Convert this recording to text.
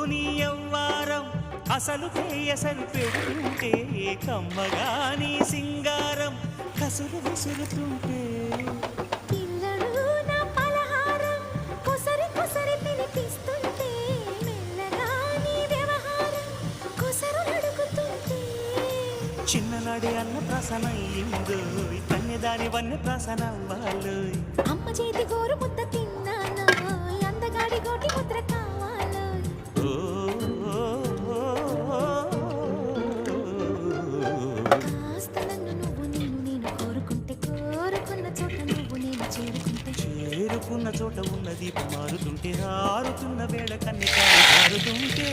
నీ యవ్వారం అసలు కేయసలు పెడుతుంటే కమ్మగా నీ సింగారం కసులు విసురుతుంటే పిల్లడు నా పలహారం కొసరి కొసరి పిలిపిస్తుంటే మెల్లగా నీ వ్యవహారం కొసరు అడుగుతుంటే చిన్ననాడే అన్న ప్రసనయ్యిందో కన్యదాని వన్నె ప్రసనవ్వాలో అమ్మ చేతి గోరు ముద్ద తిన్నాను అందగాడి గోటి ముద్ర కావాలో కాస్త నన్ను నువ్వు నిన్ను నేను కోరుకుంటే కోరుకున్న చోట నువ్వు నేను చేరుకుంటే చేరుకున్న చోట ఉన్న దీపం మారుతుంటే ఆరుతున్న వేళ కన్నె కారుతుంటే